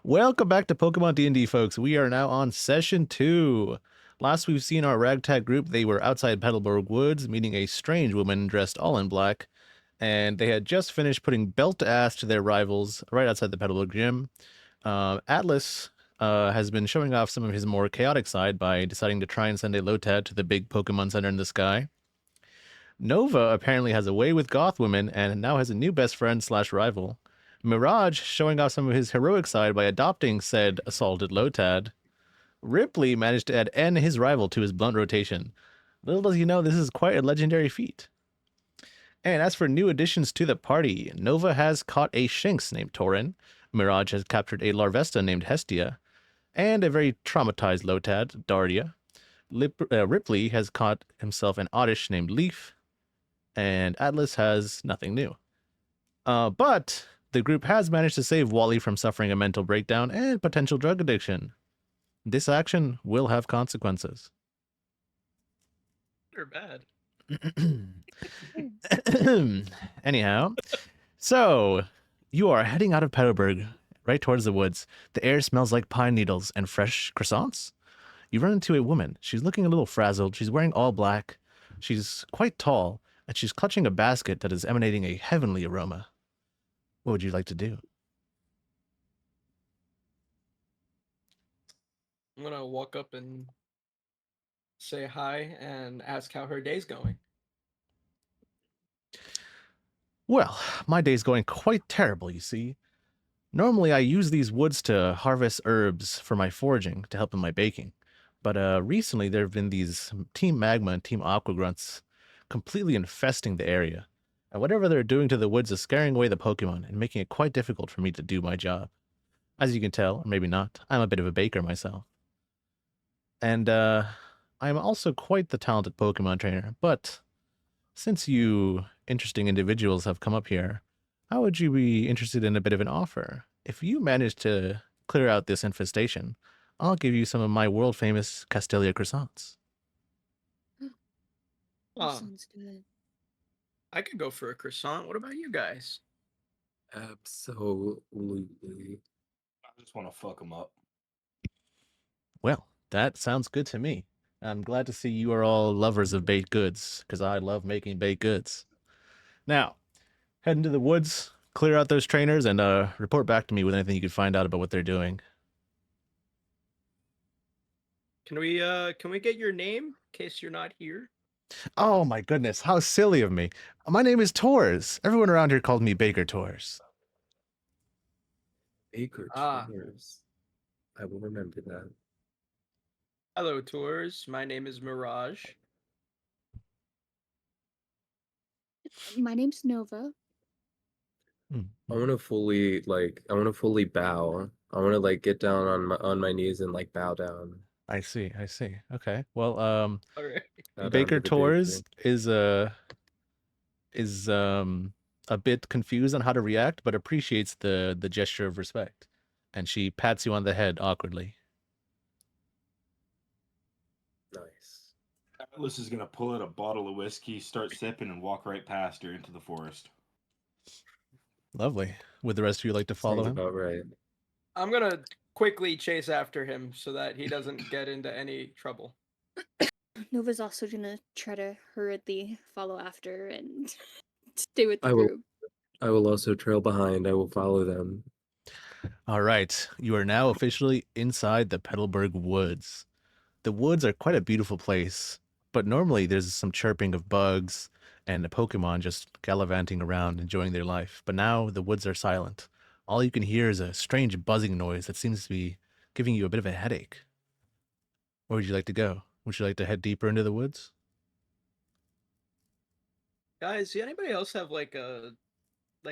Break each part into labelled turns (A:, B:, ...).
A: Welcome back to Pokemon D&D, folks. We are now on session 2. Last we've seen our ragtag group, they were outside Petalburg Woods, meeting a strange woman dressed all in black, and they had just finished putting belt to ass to their rivals right outside the Petalburg gym. Atlas has been showing off some of his more chaotic side by deciding to try and send a Lotad to the big Pokemon Center in the sky. Nova apparently has a way with goth women and now has a new best friend slash rival. Mirage showing off some of his heroic side by adopting said assaulted Lotad. Ripley managed to add N, his rival, to his blunt rotation. Little does he know this is quite a legendary feat. And as for new additions to the party, Nova has caught a Shinx named Torin, Mirage has captured a Larvesta named Hestia, and a very traumatized Lotad, Dardia. Ripley has caught himself an Oddish named Leaf, and Atlas has nothing new. But the group has managed to save Wally from suffering a mental breakdown and potential drug addiction. This action will have consequences.
B: Or bad.
A: Anyhow, so you are heading out of Petalburg, right towards the woods. The air smells like pine needles and fresh croissants. You run into a woman. She's looking a little frazzled. She's wearing all black. She's quite tall, and she's clutching a basket that is emanating a heavenly aroma. What would you like to do?
B: I'm gonna walk up and say hi and ask how her day's going.
A: Well, my day's going quite terrible, you see. Normally, I use these woods to harvest herbs for my foraging to help in my baking. But recently, there have been these Team Magma and Team Aqua grunts completely infesting the area. And whatever they're doing to the woods is scaring away the Pokemon and making it quite difficult for me to do my job. As you can tell, or maybe not, I'm a bit of a baker myself. And I'm also quite the talented Pokemon trainer, but since you interesting individuals have come up here, how would you be interested in a bit of an offer? If you manage to clear out this infestation, I'll give you some of my world famous Castelia croissants.
C: That sounds good.
B: I could go for a croissant. What about you guys?
D: Absolutely.
E: I just want to fuck them up.
A: Well, that sounds good to me. I'm glad to see you are all lovers of baked goods, because I love making baked goods. Now, head into the woods, clear out those trainers, and report back to me with anything you could find out about what they're doing.
B: Can we get your name in case you're not here?
A: Oh my goodness, how silly of me. My name is Tors. Everyone around here called me Baker Tors.
D: Baker
B: Ah.
D: Tours. I will remember that.
B: Hello, tours. My name is Mirage.
C: My name's Nova.
D: I want to fully bow. I want to get down on my knees and bow down.
A: I see. Okay. Well,
B: All right.
D: Bow down
A: Baker
D: to the big
A: Tors
D: thing.
A: is a bit confused on how to react, but appreciates the gesture of respect. And she pats you on the head awkwardly.
D: Nice.
E: Atlas is gonna pull out a bottle of whiskey, start sipping, and walk right past her into the forest.
A: Lovely. Would the rest of you like to follow
D: Sounds
A: him?
D: about right.
B: I'm gonna quickly chase after him so that he doesn't get into any trouble.
C: Nova's also gonna try to hurriedly follow after and stay with the
D: I will-
C: group.
D: I will also trail behind. I will follow them.
A: All right. You are now officially inside the Petalburg Woods. The woods are quite a beautiful place, but normally there's some chirping of bugs and a Pokemon just gallivanting around enjoying their life. But now the woods are silent. All you can hear is a strange buzzing noise that seems to be giving you a bit of a headache. Where would you like to go? Would you like to head deeper into the woods?
B: Guys, does anybody else have like a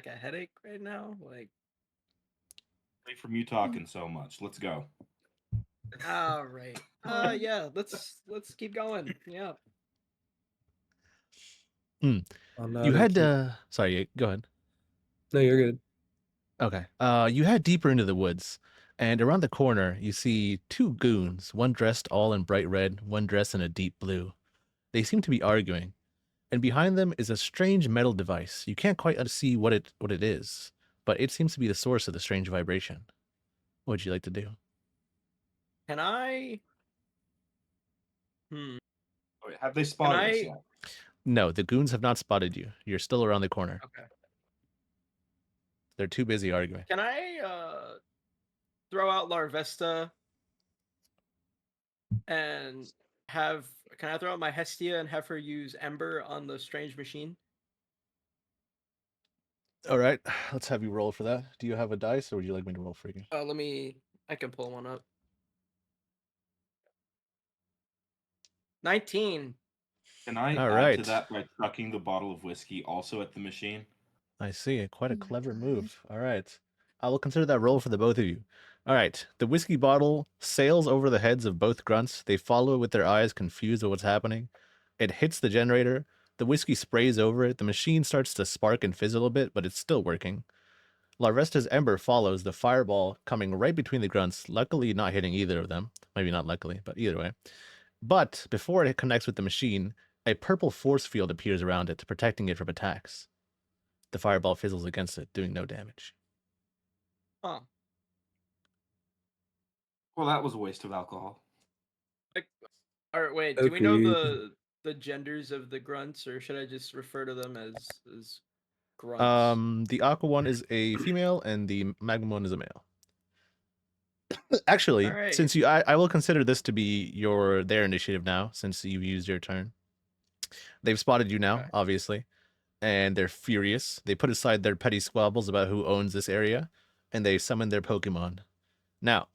B: headache right now? Like,
E: Away from you talking so much. Let's go.
B: all right. Yeah, let's keep going. Yeah.
D: I'm not
A: You had
D: into-
A: sorry, go ahead.
D: No, you're good.
A: Okay. You head deeper into the woods, and around the corner you see two goons, one dressed all in bright red, one dressed in a deep blue. They seem to be arguing, and behind them is a strange metal device. You can't quite see what it is, but it seems to be the source of the strange vibration. What would you like to do?
B: Can I?
E: Wait, have they
B: Can
E: spotted us
B: I?
E: yet?
A: No, the goons have not spotted you. You're still around the corner.
B: Okay.
A: They're too busy arguing.
B: Can I throw out Larvesta and have? Can I throw out my Hestia and have her use Ember on the strange machine?
A: All right, let's have you roll for that. Do you have a dice, or would you like me to roll for you?
B: Let me. I can pull one up. 19.
E: Can I
A: All
E: add
A: right.
E: to that by chucking the bottle of whiskey also at the machine?
A: I see. Quite a
C: Oh my
A: clever
C: God.
A: move. All right. I will consider that roll for the both of you. All right. The whiskey bottle sails over the heads of both grunts. They follow it with their eyes, confused at what's happening. It hits the generator. The whiskey sprays over it. The machine starts to spark and fizzle a bit, but it's still working. Larvesta's ember follows the fireball coming right between the grunts, luckily not hitting either of them. Maybe not luckily, but either way. But before it connects with the machine, a purple force field appears around it, protecting it from attacks. The fireball fizzles against it, doing no damage.
B: Huh.
E: Well, that was a waste of alcohol.
B: All right. Wait. Do we know
D: Agreed.
B: the genders of the grunts, or should I just refer to them as grunts?
A: The aqua one is a female, and the magma one is a male. Actually,
B: All right.
A: since I will consider this to be their initiative now, since you've used your turn. They've spotted you now,
B: Okay.
A: obviously, and they're furious. They put aside their petty squabbles about who owns this area, and they summon their Pokemon. Now,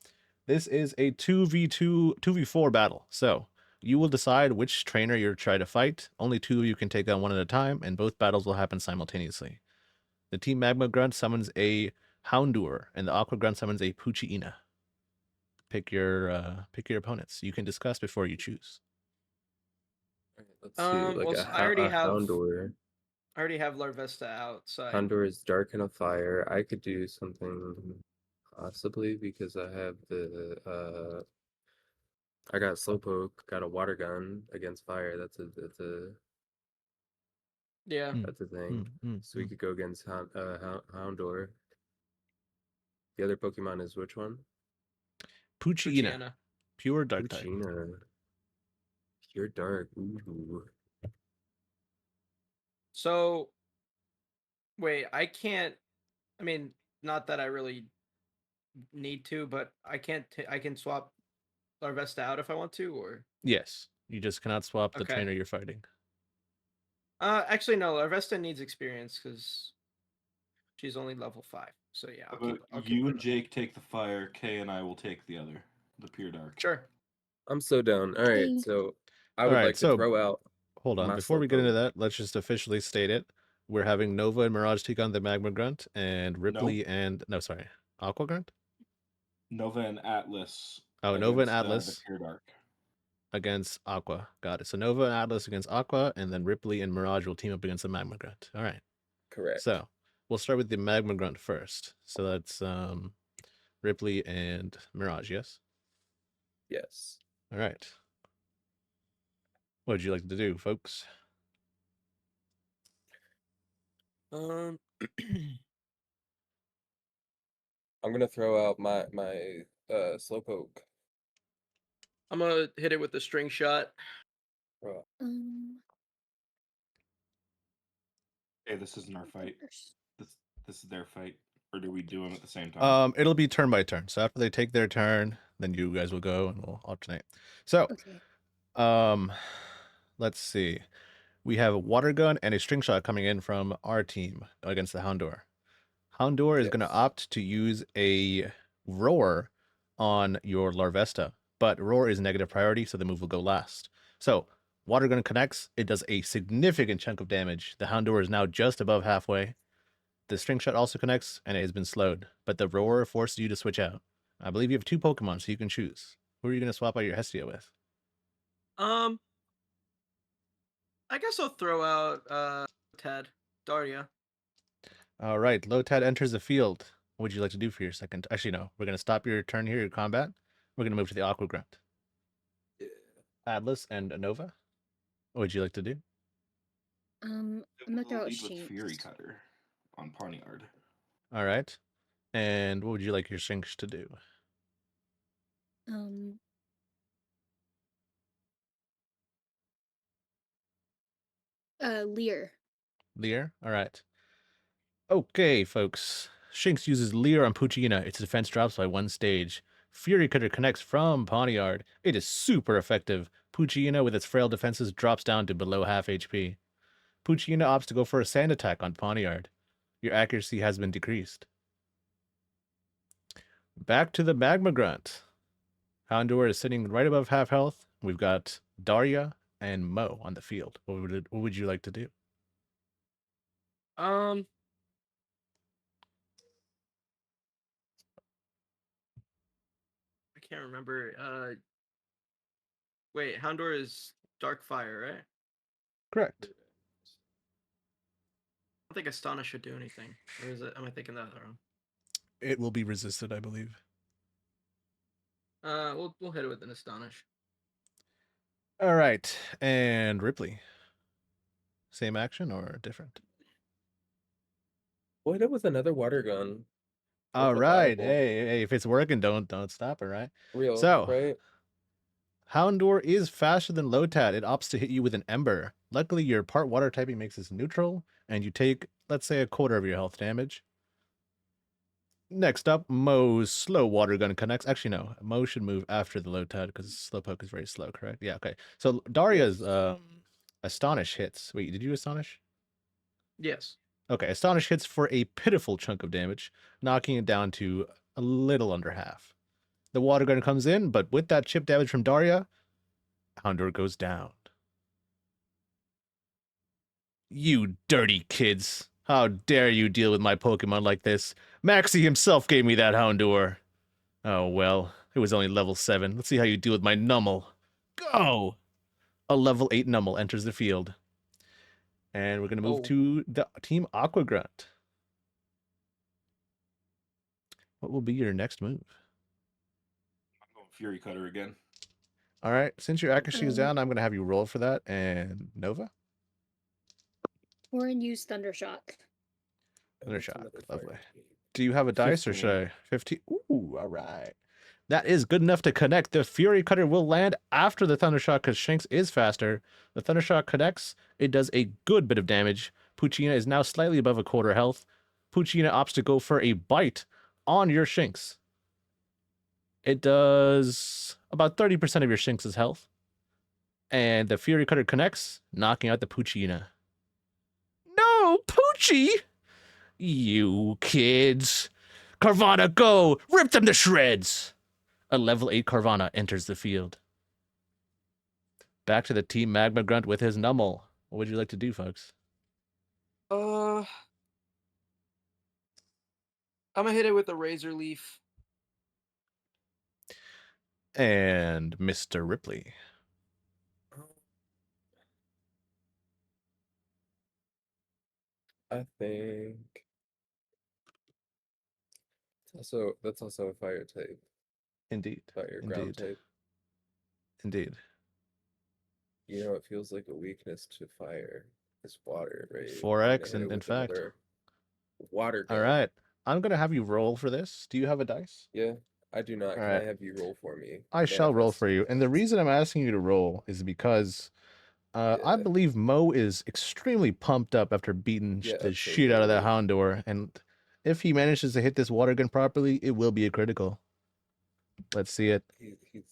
A: this is a 2v4 battle, so you will decide which trainer you're trying to fight. Only two of you can take on one at a time, and both battles will happen simultaneously. The Team Magma Grunt summons a Houndour, and the Aqua Grunt summons a Poochyena. Pick your opponents. You can discuss before you choose.
D: Let's see, like
B: Well,
D: a,
B: I already
D: a
B: have.
D: Houndour.
B: I already have Larvesta outside.
D: Houndour is dark and a fire. I could do something possibly because I have the I got Slowpoke, got a water gun against fire. That's a
B: Yeah.
D: that's a thing. So we could go against Houndour. The other Pokemon is which one?
A: Poochyena.
B: Poochyena.
A: Pure dark type.
D: Poochyena. Pure dark. Ooh.
B: So, wait, I can't. I mean, not that I really need to, but I can't. I can swap Larvesta out if I want to, or
A: Yes. You just cannot swap the
B: Okay.
A: trainer you're fighting.
B: actually no. Larvesta needs experience because she's only level 5. So yeah,
E: How
B: I'll keep.
E: about
B: I'll keep
E: you
B: her
E: and
B: around.
E: Jake take the fire, Kay and I will take the other, the pure dark.
B: Sure.
D: I'm so down. All right,
C: Okay.
D: so I
A: All
D: would
A: right,
D: like to
A: so
D: throw out.
A: hold on.
D: my
A: Before we get into
D: Slowpoke.
A: that, let's just officially state it. We're having Nova and Mirage take on the Magma Grunt, and Ripley Aqua Grunt?
E: Nova and Atlas.
A: Oh, Nova and
E: against,
A: Atlas
E: the pure dark.
A: against Aqua. Got it. So Nova and Atlas against Aqua, and then Ripley and Mirage will team up against the Magma Grunt. All right.
D: Correct.
A: So we'll start with the Magma Grunt first. So that's Ripley and Mirage, yes?
D: Yes.
A: All right. What would you like to do, folks?
D: I'm gonna throw out my Slowpoke.
B: I'm gonna hit it with the string shot.
C: Um,
E: Hey, this isn't our fight.
C: first.
E: This is their fight. Or do we do them at the same time?
A: It'll be turn by turn. So after they take their turn, then you guys will go and we'll alternate. So,
C: Okay.
A: let's see. We have a water gun and a string shot coming in from our team against the Houndour. Houndour is going to
D: Yes.
A: opt to use a roar on your Larvesta, but roar is negative priority, so the move will go last. So water gun connects. It does a significant chunk of damage. The Houndour is now just above halfway. The string shot also connects, and it has been slowed, but the roar forces you to switch out. I believe you have 2 Pokemon, so you can choose. Who are you going to swap out your Hestia with?
B: I guess I'll throw out Ted Daria.
A: All right, Lotad enters the field. What would you like to do for your second? Actually, no. We're going to stop your turn here, your combat. We're going to move to the Aqua Grunt. Atlas and Nova. What would you like to do?
C: I'm gonna throw out
E: Lead with Fury
C: Shinx.
E: Cutter on Pawniard.
A: All right. And what would you like your Shinx to do?
C: Um. Lear.
A: Lear? All right. Okay, folks. Shinx uses Lear on Puccina. Its defense drops by 1 stage. Fury Cutter connects from Poniard. It is super effective. Puccina, with its frail defenses, drops down to below half HP. Puccina opts to go for a sand attack on Poniard. Your accuracy has been decreased. Back to the Magma Grunt. Houndour is sitting right above half health. We've got Daria and Mo on the field. What would you like to do?
B: I can't remember. Wait, Houndour is Dark Fire, right?
A: Correct.
B: I don't think Astonish should do anything. Or is it? Am I thinking that wrong?
A: It will be resisted, I believe.
B: We'll hit it with an Astonish.
A: All right. And Ripley. Same action or different?
D: Well, hit it with another water gun.
A: All
D: With the
A: right.
D: fireball.
A: Hey, if it's working, don't stop it, right?
D: Real,
A: So,
D: right?
A: Houndour is faster than Lotad. It opts to hit you with an Ember. Luckily, your part water typing makes this neutral, and you take, let's say, a quarter of your health damage. Next up, Mo's slow water gun connects. Actually, no. Mo should move after the Lotad because Slowpoke is very slow, correct? Yeah, okay. So Daria's Astonish hits. Wait, did you Astonish?
B: Yes.
A: Okay, Astonish hits for a pitiful chunk of damage, knocking it down to a little under half. The water gun comes in, but with that chip damage from Daria, Houndour goes down. You dirty kids. How dare you deal with my Pokemon like this? Maxie himself gave me that Houndour. Oh well, it was only level 7. Let's see how you deal with my Nummel. Go! A level 8 Nummel enters the field. And we're going to move to the Team Aqua Grunt. What will be your next move?
E: I'm going Fury Cutter again.
A: All right, since your accuracy is down, I'm going to have you roll for that. And Nova?
C: Warren used Thundershock.
A: Thundershock, lovely. Do you have a dice or should I? 15? Ooh, all right. That is good enough to connect. The Fury Cutter will land after the Thundershock because Shinx is faster. The Thundershock connects. It does a good bit of damage. Puccina is now slightly above a quarter health. Puccina opts to go for a bite on your Shinx. It does about 30% of your Shinx's health. And the Fury Cutter connects, knocking out the Puccina. No, Poochie! You kids. Carvana, go! Rip them to shreds! A level 8 Carvana enters the field. Back to the Team Magma Grunt with his Nummel. What would you like to do, folks?
B: I'm gonna hit it with a Razor Leaf.
A: And Mr. Ripley.
D: I think that's also a fire type.
A: Indeed.
D: Fire ground type.
A: Indeed.
D: You know, it feels like a weakness to fire is water, right?
A: 4x, in fact.
D: Water gun.
A: All right. I'm going to have you roll for this. Do you have a dice?
D: Yeah, I do not.
A: All
D: Can
A: right.
D: I have you roll for me?
A: I shall roll for you. And the reason I'm asking you to roll is because I believe Mo is extremely pumped up after beating the shit out of that Houndour. And if he manages to hit this water gun properly, it will be a critical. Let's see it.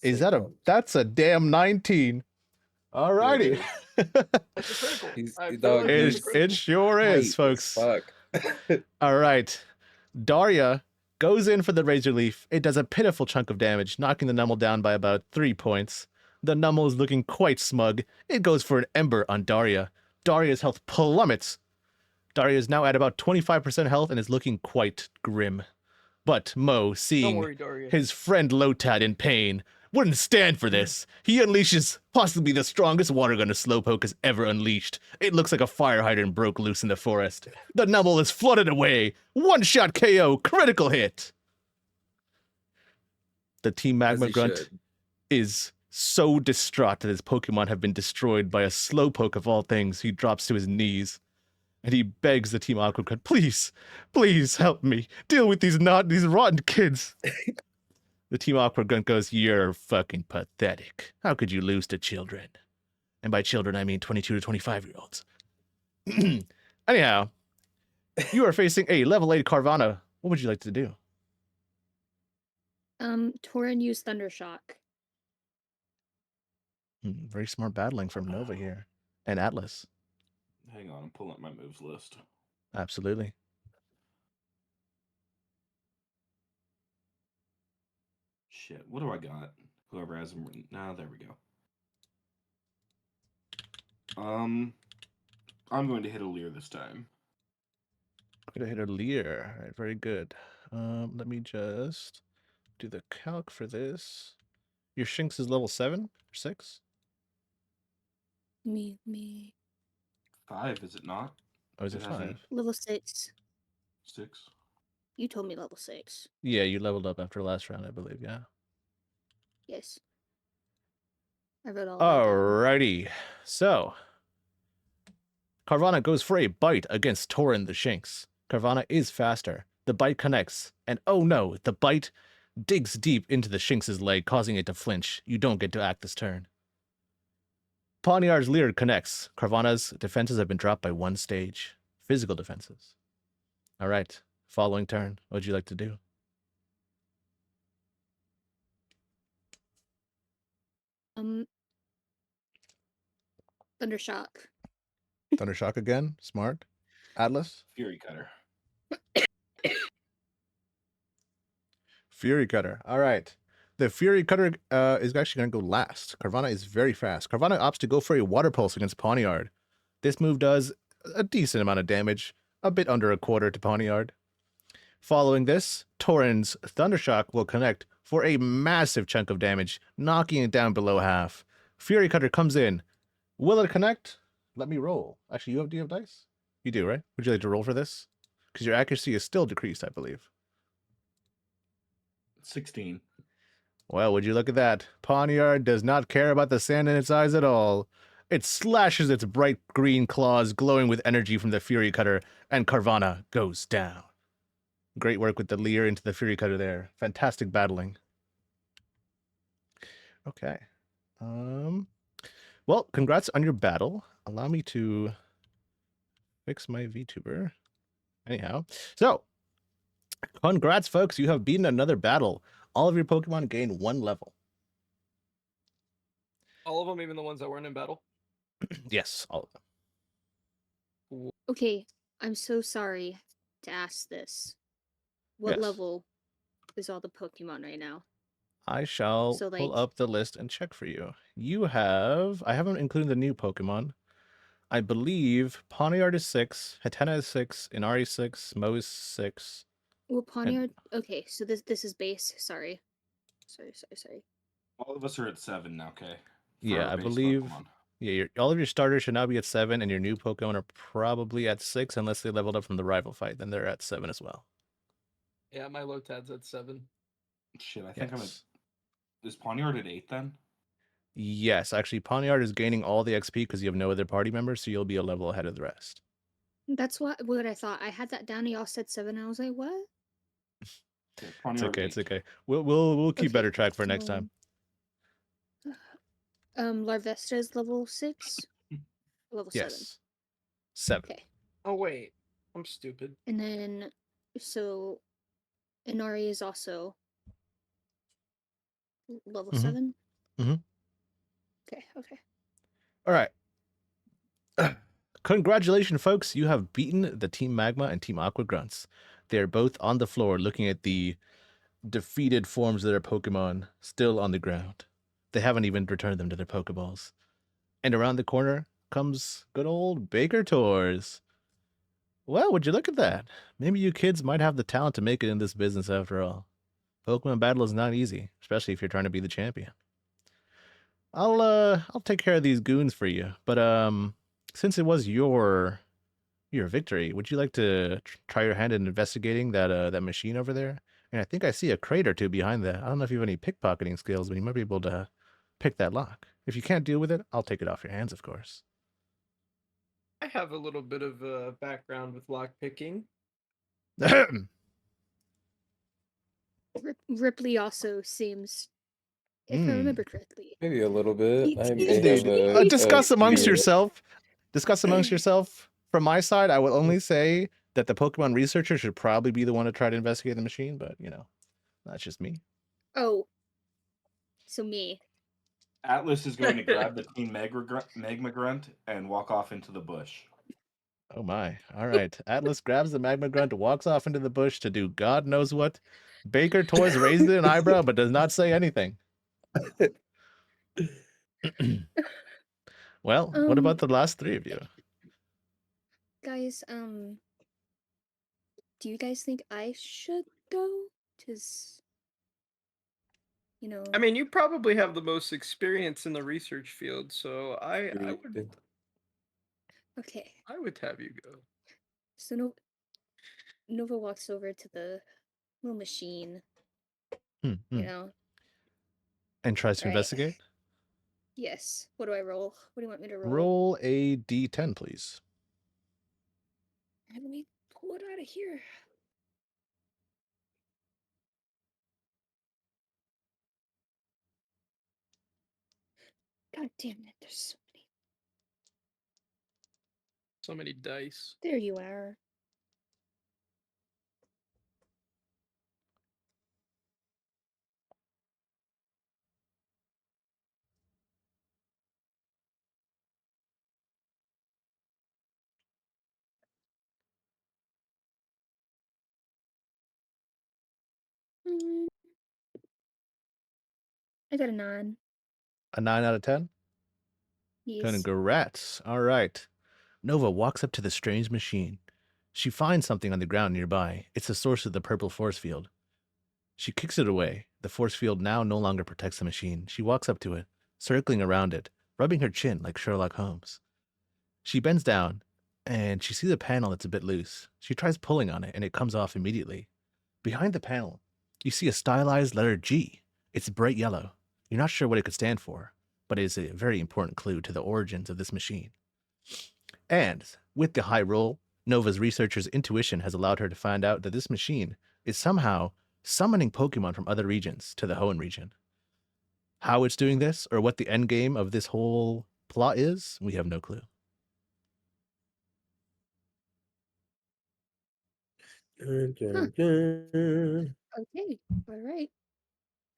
A: Is that a... That's a damn 19. All righty.
B: That's a critical.
A: It sure is, folks.
D: Fuck.
A: All right. Daria goes in for the Razor Leaf. It does a pitiful chunk of damage, knocking the Nummel down by about 3 points. The Nummel is looking quite smug. It goes for an Ember on Daria. Daria's health plummets. Daria is now at about 25% health and is looking quite grim. But Mo, seeing his friend Lotad in pain, wouldn't stand for this. He unleashes possibly the strongest water gun a Slowpoke has ever unleashed. It looks like a fire hydrant broke loose in the forest. The Nummel is flooded away. One-shot KO, critical hit. The Team Magma Grunt is so distraught that his Pokemon have been destroyed by a Slowpoke of all things. He drops to his knees. And he begs the Team Aqua Grunt, please, please help me. Deal with these rotten kids. The Team Aqua grunt goes, "You're fucking pathetic. How could you lose to children?" And by children, I mean 22 to 25-year-olds. Anyhow, you are facing a level 8 Carvana. What would you like to do?
C: Torin used Thundershock.
A: Very smart battling from Nova here. And Atlas.
E: Hang on, I'm pulling up my moves list.
A: Absolutely.
E: Shit, what do I got? Whoever has them written. Now, there we go. I'm going to hit a Lear this time.
A: Gonna hit a Lear. All right, very good. Let me just do the calc for this. Your Shinx is level 7 or 6?
C: Me.
E: 5, is it not?
A: Oh, is it
E: It hasn't-
A: 5?
C: Level 6.
E: 6.
C: You told me level 6.
A: Yeah, you leveled up after last round, I believe, yeah.
C: Yes. I wrote all that down.
A: Alrighty. So, Carvana goes for a bite against Torin the Shinx. Carvana is faster. The bite connects, and oh no, the bite digs deep into the Shinx's leg, causing it to flinch. You don't get to act this turn. Pawniard's Leer connects. Carvana's defenses have been dropped by 1 stage. Physical defenses. All right. Following turn. What would you like to do?
C: Thundershock.
A: Thundershock again. Smart. Atlas.
E: Fury Cutter.
A: Fury Cutter. All right. The Fury Cutter is actually going to go last. Carvana is very fast. Carvana opts to go for a Water Pulse against Pawniard. This move does a decent amount of damage, a bit under a quarter to Pawniard. Following this, Torin's Thundershock will connect for a massive chunk of damage, knocking it down below half. Fury Cutter comes in. Will it connect? Let me roll. Actually, do you have dice? You do, right? Would you like to roll for this? Because your accuracy is still decreased, I believe.
E: 16.
A: Well, would you look at that? Pawniard does not care about the sand in its eyes at all. It slashes its bright green claws, glowing with energy from the Fury Cutter, and Carvana goes down. Great work with the Leer into the Fury Cutter there. Fantastic battling. Okay. Well, congrats on your battle. Allow me to fix my VTuber. Anyhow, so congrats, folks. You have beaten another battle. All of your Pokemon gain 1 level.
B: All of them, even the ones that weren't in battle.
A: Yes, all of them.
C: Okay, I'm so sorry to ask this. What
A: Yes.
C: level is all the Pokemon right now?
A: I shall
C: So,
A: pull
C: like-
A: up the list and check for you. You have... I haven't included the new Pokemon. I believe Pawniard is 6, Hatena is 6, Inari is 6, Mo is 6.
C: Well, Pawniard. Okay, so this is base. Sorry.
E: All of us are at 7 now, okay?
A: Yeah, I believe... Yeah, all of your starters should now be at 7, and your new Pokemon are probably at 6, unless they leveled up from the rival fight. Then they're at 7 as well.
B: Yeah, my Lotad's at 7.
E: Shit, I think
A: Yes.
E: Is Pawniard at 8 then?
A: Yes, actually, Pawniard is gaining all the XP because you have no other party members, so you'll be a level ahead of the rest.
C: That's what I thought. I had that down. And y'all said 7. And I was like, what?
E: Yeah,
A: It's
E: Pawniard
A: okay,
E: 8.
A: it's okay. We'll keep
C: Okay,
A: better track for next
C: so-
A: time.
C: Larvesta is level 6. Level 7.
A: Yes. 7.
C: Okay.
B: Oh wait, I'm stupid.
C: And then, so, Inari is also level
A: Mhm.
C: 7.
A: Mhm.
C: Okay.
A: All right. Congratulations, folks. You have beaten the Team Magma and Team Aqua grunts. They are both on the floor looking at the defeated forms of their Pokemon still on the ground. They haven't even returned them to their Pokeballs. And around the corner comes good old Baker Tours. Well, would you look at that? Maybe you kids might have the talent to make it in this business after all. Pokemon battle is not easy, especially if you're trying to be the champion. I'll take care of these goons for you, but since it was your victory, would you like to try your hand in investigating that machine over there? And I think I see a crate or two behind that. I don't know if you have any pickpocketing skills, but you might be able to pick that lock. If you can't deal with it, I'll take it off your hands, of course.
B: I have a little bit of background with lock picking.
C: Ripley also seems, if I
A: Hmm.
C: remember correctly.
D: Maybe a little bit. I may have
A: Dude,
D: a
A: discuss amongst
D: few.
A: yourself. Discuss amongst yourself. From my side, I will only say that the Pokemon researcher should probably be the one to try to investigate the machine, but that's just me.
C: Oh, so me.
E: Atlas is going to grab the Team Magma Grunt and walk off into the bush.
A: Oh my. All right. Atlas grabs the Magma Grunt, walks off into the bush to do God knows what. Baker Toys raises an eyebrow but does not say anything. Well, what about the last three of you?
C: Guys, do you guys think I should go? Cause,
B: I mean, you probably have the most experience in the research field, so I
C: okay.
B: would have you go.
C: So Nova walks over to the little machine,
A: Hmm,
C: you know.
A: And tries to
C: Right.
A: investigate?
C: Yes. What do I roll? What do you want me to roll?
A: Roll a d10, please.
C: Let me pull it out of here. God damn it, there's so many.
B: So many dice.
C: There you are. Mm, I got a 9.
A: A 9 out of 10?
C: Yes.
A: Congrats. All right. Nova walks up to the strange machine. She finds something on the ground nearby. It's the source of the purple force field. She kicks it away. The force field now no longer protects the machine. She walks up to it, circling around it, rubbing her chin like Sherlock Holmes. She bends down, and she sees a panel that's a bit loose. She tries pulling on it, and it comes off immediately. Behind the panel, you see a stylized letter G. It's bright yellow. You're not sure what it could stand for, but it is a very important clue to the origins of this machine. And with the high roll, Nova's researcher's intuition has allowed her to find out that this machine is somehow summoning Pokemon from other regions to the Hoenn region. How it's doing this, or what the end game of this whole plot is, we have no clue.
C: Okay. All right.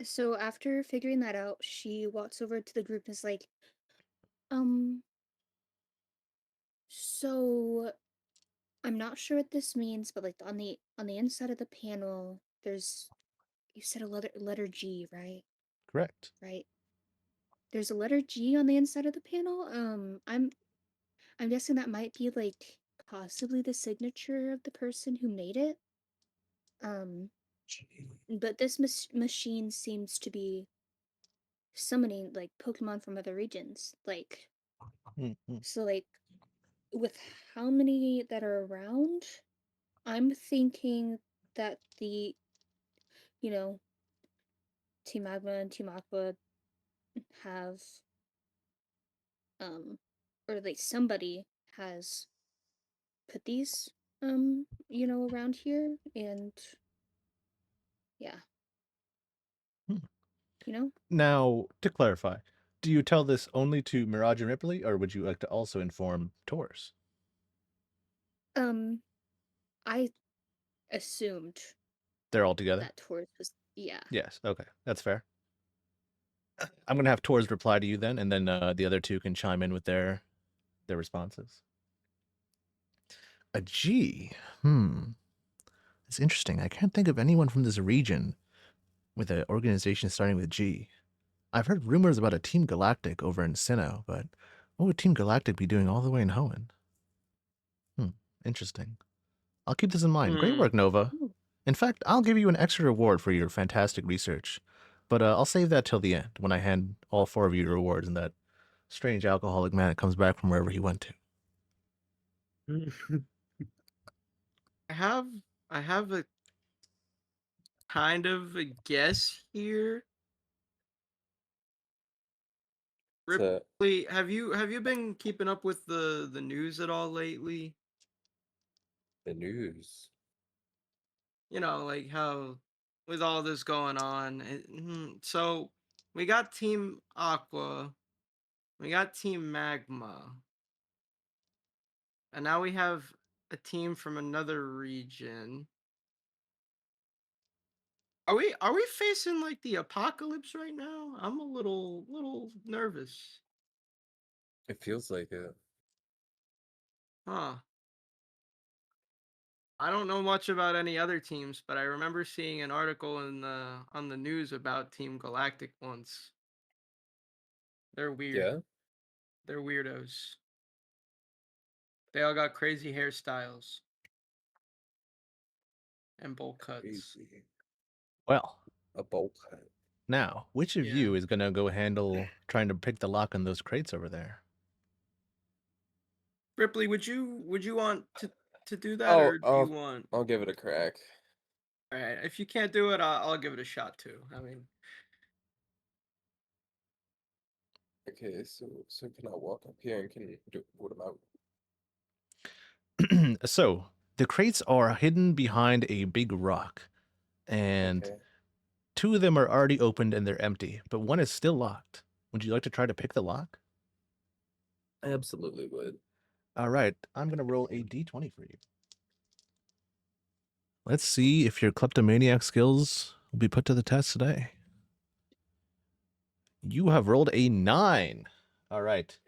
C: So after figuring that out, she walks over to the group and is like, so I'm not sure what this means, but like on the inside of the panel, there's, you said a letter G, right?
A: Correct.
C: Right. There's a letter G on the inside of the panel. I'm guessing that might be like possibly the signature of the person who made it. But this machine seems to be summoning like Pokemon from other regions. Like,
A: Mm-hmm.
C: so like with how many that are around, I'm thinking that the, you know, Team Magma and Team Aqua have, or like somebody has put these, around here, and yeah,
A: Hmm.
C: you know.
A: Now, to clarify, do you tell this only to Mirage and Ripley, or would you like to also inform Taurus?
C: I assumed
A: They're all together?
C: that Taurus was, yeah.
A: Yes. Okay. That's fair. I'm going to have Taurus reply to you then, and then the other two can chime in with their responses. A G. It's interesting. I can't think of anyone from this region with an organization starting with G. I've heard rumors about a Team Galactic over in Sinnoh, but what would Team Galactic be doing all the way in Hoenn? Interesting. I'll keep this in mind. Great work, Nova.
C: Oh,
A: In fact, I'll give you an extra reward for your fantastic research, but I'll save that till the end when I hand all four of you your rewards and that strange alcoholic man comes back from wherever he went to.
B: I have a kind of a guess here.
D: So,
B: Ripley, have you been keeping up with the news at all lately?
D: the news.
B: You know, like how with all this going on. So we got Team Aqua, we got Team Magma, and now we have a team from another region. Are we facing like the apocalypse right now? I'm a little nervous.
D: It feels like it.
B: Huh. I don't know much about any other teams, but I remember seeing an article on the news about Team Galactic once. They're weird.
D: Yeah.
B: They're weirdos. They all got crazy hairstyles and bowl cuts.
D: Crazy.
A: Well,
D: A bowl cut.
A: now, which of
B: Yeah.
A: you is gonna go handle trying to pick the lock on those crates over there?
B: Ripley, would you want to do that, or do you want?
D: I'll give it a crack.
B: All right, if you can't do it, I'll give it a shot too. I mean,
D: Okay, so can I walk up here and can what about?
A: So the crates are hidden behind a big rock, and
D: Okay.
A: 2 of them are already opened and they're empty, but one is still locked. Would you like to try to pick the lock?
D: I absolutely would.
A: All right, I'm gonna roll a d20 for you. Let's see if your kleptomaniac skills will be put to the test today. You have rolled a 9. All right.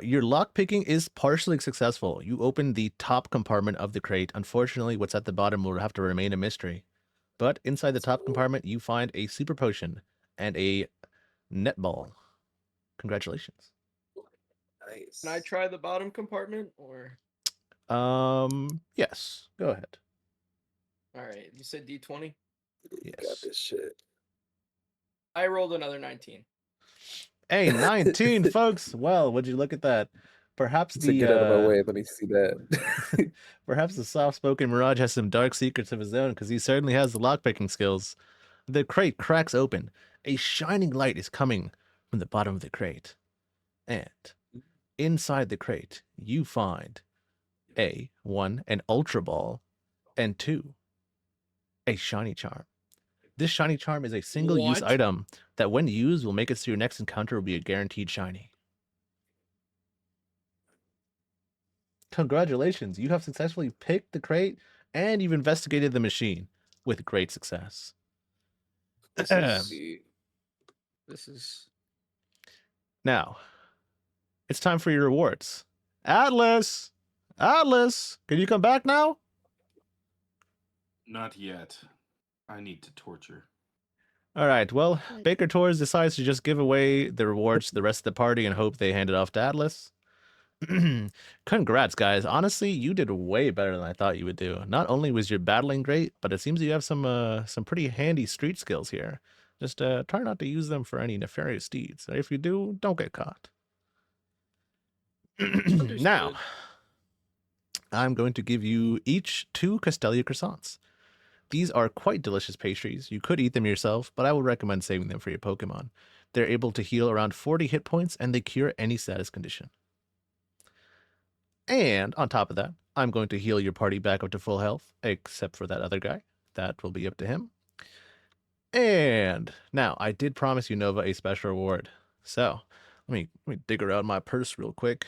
A: Your lock picking is partially successful. You open the top compartment of the crate. Unfortunately, what's at the bottom will have to remain a mystery. But inside the top compartment, you find a super potion and a netball. Congratulations.
D: Nice.
B: can I try the bottom compartment, or?
A: Yes. Go ahead.
B: All right, you said D20.
A: Yes.
D: Got this shit.
B: I rolled another 19.
A: Hey, 19, folks. Well, would you look at that? Perhaps
D: So get out of my way. Let me see that.
A: perhaps the soft-spoken Mirage has some dark secrets of his own, because he certainly has the lockpicking skills. The crate cracks open. A shining light is coming from the bottom of the crate. And inside the crate, you find one, an Ultra Ball, and 2, a Shiny Charm. This Shiny Charm is a single-use
B: What?
A: item that, when used, will make it so your next encounter will be a guaranteed shiny. Congratulations, you have successfully picked the crate and you've investigated the machine with great success.
D: This is the-
B: This is
A: Now, it's time for your rewards. Atlas! Atlas! Can you come back now?
E: Not yet. I need to torture.
A: All right, well,
C: Good.
A: Baker Tours decides to just give away the rewards to the rest of the party and hope they hand it off to Atlas. Congrats, guys. Honestly, you did way better than I thought you would do. Not only was your battling great, but it seems you have some pretty handy street skills here. Just try not to use them for any nefarious deeds. If you do, don't get caught. Now,
B: understood.
A: I'm going to give you each 2 Castelia croissants. These are quite delicious pastries. You could eat them yourself, but I would recommend saving them for your Pokemon. They're able to heal around 40 hit points, and they cure any status condition. And on top of that, I'm going to heal your party back up to full health, except for that other guy. That will be up to him. And now, I did promise you, Nova, a special reward. So, let me dig around my purse real quick.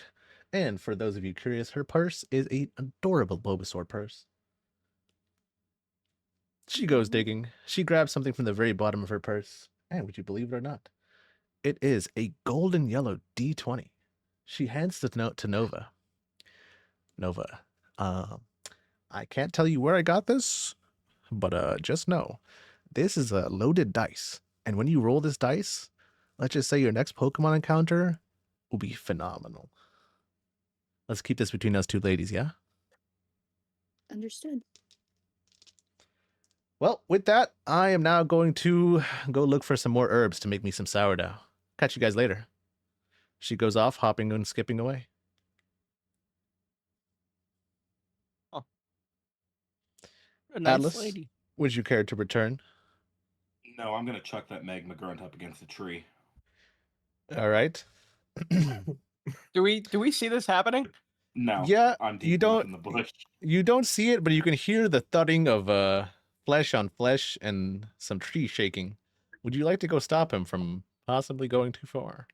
A: And for those of you curious, her purse is an adorable Bulbasaur purse. She goes digging. She grabs something from the very bottom of her purse. And would you believe it or not, it is a golden yellow D20. She hands the note to Nova. Nova, I can't tell you where I got this, but just know, this is a loaded dice. And when you roll this dice, let's just say your next Pokemon encounter will be phenomenal. Let's keep this between us 2 ladies, yeah?
C: Understood.
A: Well, with that, I am now going to go look for some more herbs to make me some sourdough. Catch you guys later. She goes off, hopping and skipping away.
B: A nice
A: Atlas,
B: lady.
A: would you care to return?
E: No, I'm gonna chuck that magma grunt up against the tree.
A: All right.
B: Do we see this happening?
E: No.
A: Yeah,
E: I'm
A: you
E: deep enough
A: don't-
E: in the bush.
A: You don't see it, but you can hear the thudding of flesh on flesh and some tree shaking. Would you like to go stop him from possibly going too far?